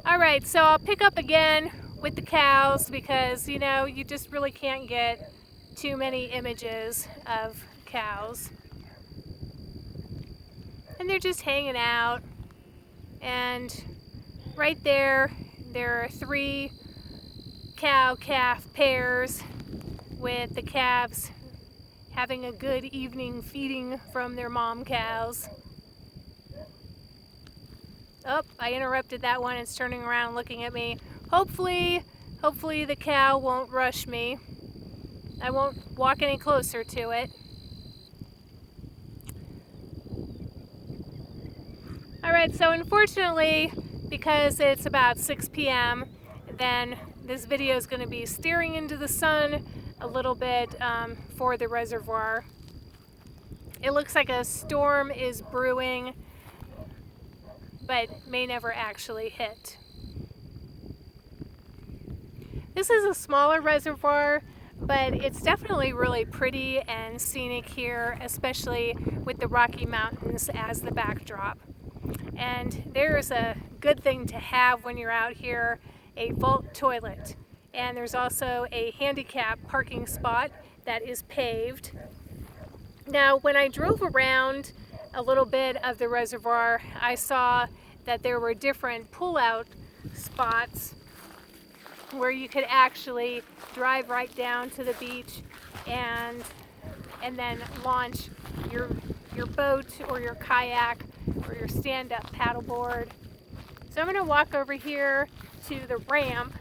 All right, so I'll pick up again with the cows because, you know, you just really can't get too many images of cows. And they're just hanging out. And right there are 3 cow-calf pairs with the calves having a good evening feeding from their mom cows. Oh, I interrupted that one. It's turning around looking at me. Hopefully the cow won't rush me. I won't walk any closer to it. All right, so unfortunately, because it's about 6 p.m., then this video is going to be staring into the sun a little bit for the reservoir. It looks like a storm is brewing, but may never actually hit. This is a smaller reservoir, but it's definitely really pretty and scenic here, especially with the Rocky Mountains as the backdrop. And there's a good thing to have when you're out here, a vault toilet. And there's also a handicap parking spot that is paved. Now, when I drove around a little bit of the reservoir, I saw that there were different pull-out spots where you could actually drive right down to the beach and then launch your boat or your kayak or your stand-up paddleboard. So I'm going to walk over here to the ramp,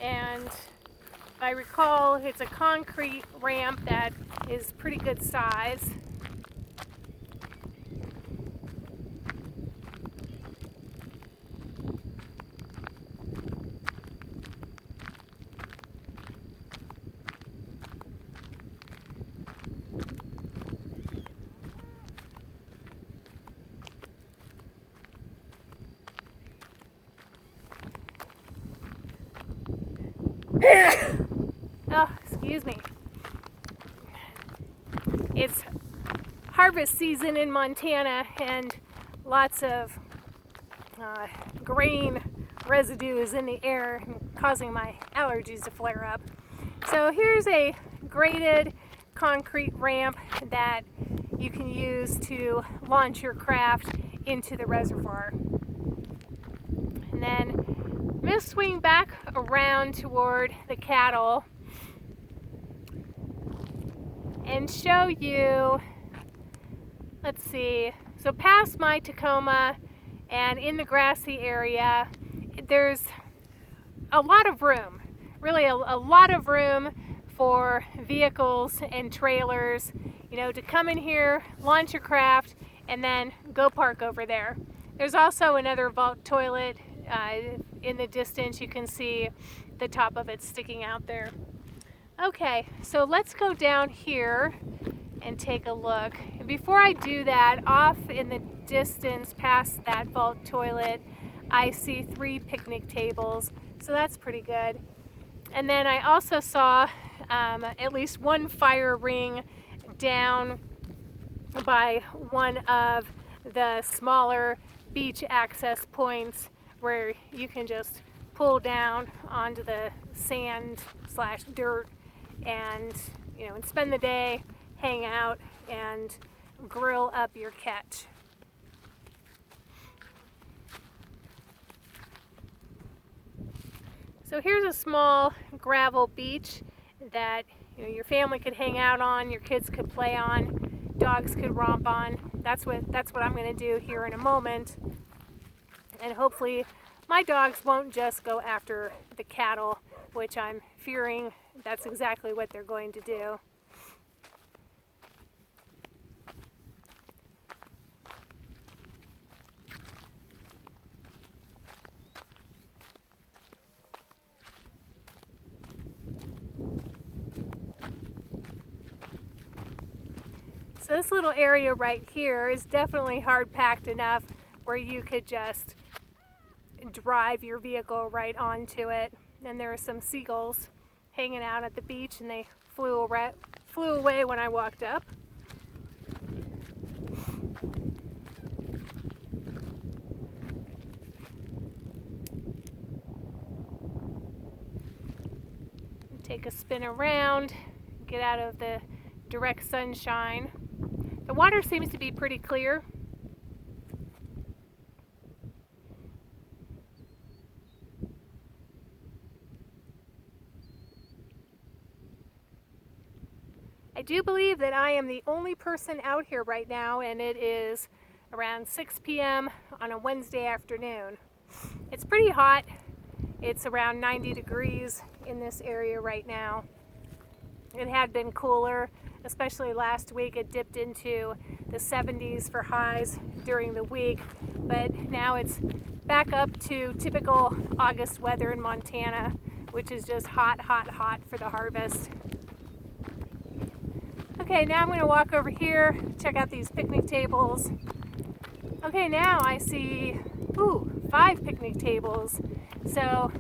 and if I recall, it's a concrete ramp that is pretty good size. Oh, excuse me. It's harvest season in Montana, and lots of grain residue is in the air, causing my allergies to flare up. So here's a graded concrete ramp that you can use to launch your craft into the reservoir. And then I'm going to swing back around toward the cattle and show you, let's see, so past my Tacoma and in the grassy area, there's a lot of room, really a lot of room for vehicles and trailers, you know, to come in here, launch your craft, and then go park over there. There's also another vault toilet in the distance. You can see the top of it sticking out there. Okay, so let's go down here and take a look. And before I do that, off in the distance past that vault toilet, I see 3 picnic tables, so that's pretty good. And then I also saw at least 1 fire ring down by one of the smaller beach access points where you can just pull down onto the sand/dirt and, you know, and spend the day, hang out, and grill up your catch. So here's a small gravel beach that, you know, your family could hang out on, your kids could play on, dogs could romp on. That's what I'm going to do here in a moment. And hopefully my dogs won't just go after the cattle, which I'm fearing that's exactly what they're going to do. So this little area right here is definitely hard packed enough where you could just drive your vehicle right onto it. And there are some seagulls hanging out at the beach, and they flew away when I walked up. take a spin around, get out of the direct sunshine. The water seems to be pretty clear. I do believe that I am the only person out here right now, and it is around 6 p.m. on a Wednesday afternoon. It's pretty hot. It's around 90 degrees in this area right now. It had been cooler, especially last week. It dipped into the 70s for highs during the week, but now it's back up to typical August weather in Montana, which is just hot, hot, hot for the harvest. Okay, now I'm going to walk over here, check out these picnic tables. Okay, now I see, 5 picnic tables. So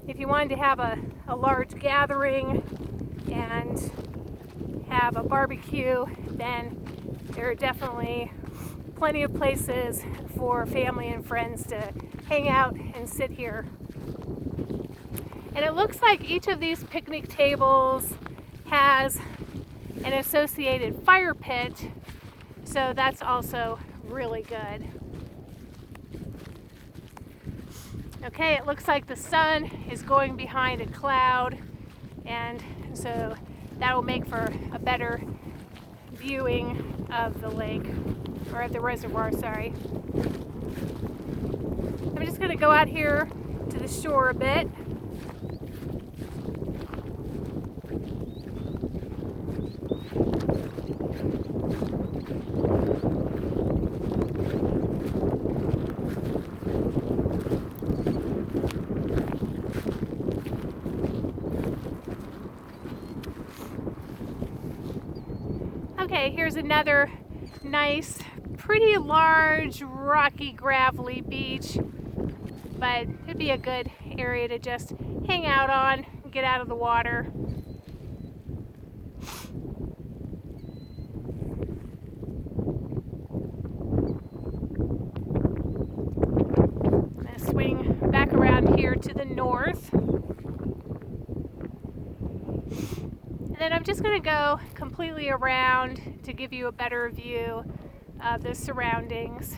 if you wanted to have a large gathering and have a barbecue, then there are definitely plenty of places for family and friends to hang out and sit here. And it looks like each of these picnic tables has an associated fire pit, so that's also really good. Okay, it looks like the sun is going behind a cloud, and so that will make for a better viewing of the lake, or of the reservoir, sorry. I'm just going to go out here to the shore a bit. Okay, here's another nice, pretty large, rocky, gravelly beach, but it'd be a good area to just hang out on, get out of the water. I'm going to swing back around here to the north. And then I'm just going to go completely around to give you a better view of the surroundings.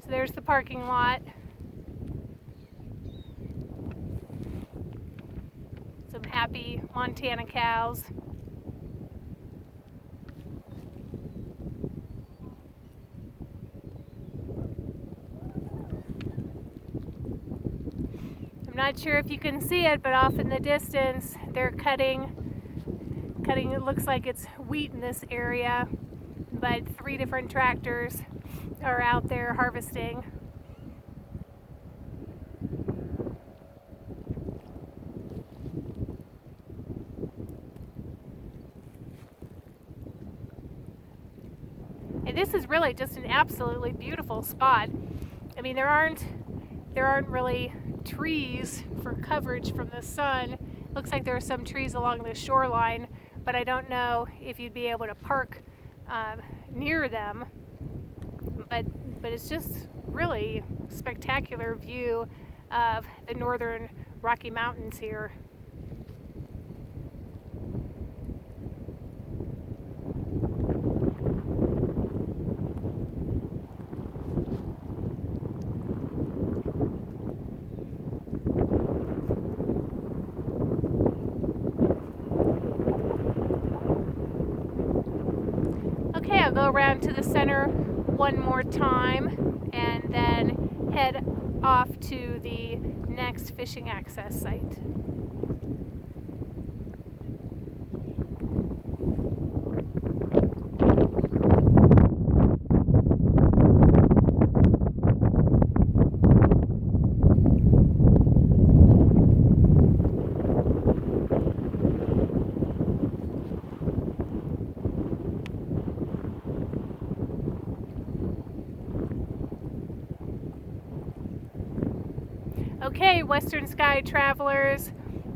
So there's the parking lot. Some happy Montana cows. I'm not sure if you can see it, but off in the distance they're cutting, it looks like it's wheat in this area, but 3 different tractors are out there harvesting. And this is really just an absolutely beautiful spot. I mean, there aren't really trees for coverage from the sun. Looks like there are some trees along the shoreline, but I don't know if you'd be able to park near them. But it's just really spectacular view of the northern Rocky Mountains here. Okay, I'll go around to the center one more time and then head off to the next fishing access site. Okay, Western Sky travelers,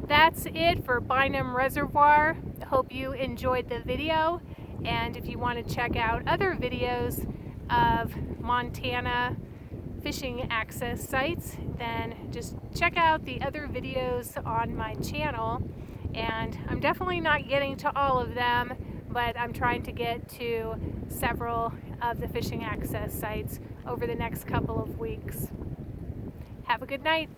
that's it for Bynum Reservoir. I hope you enjoyed the video, and if you want to check out other videos of Montana fishing access sites, then just check out the other videos on my channel. And I'm definitely not getting to all of them, but I'm trying to get to several of the fishing access sites over the next couple of weeks. Have a good night.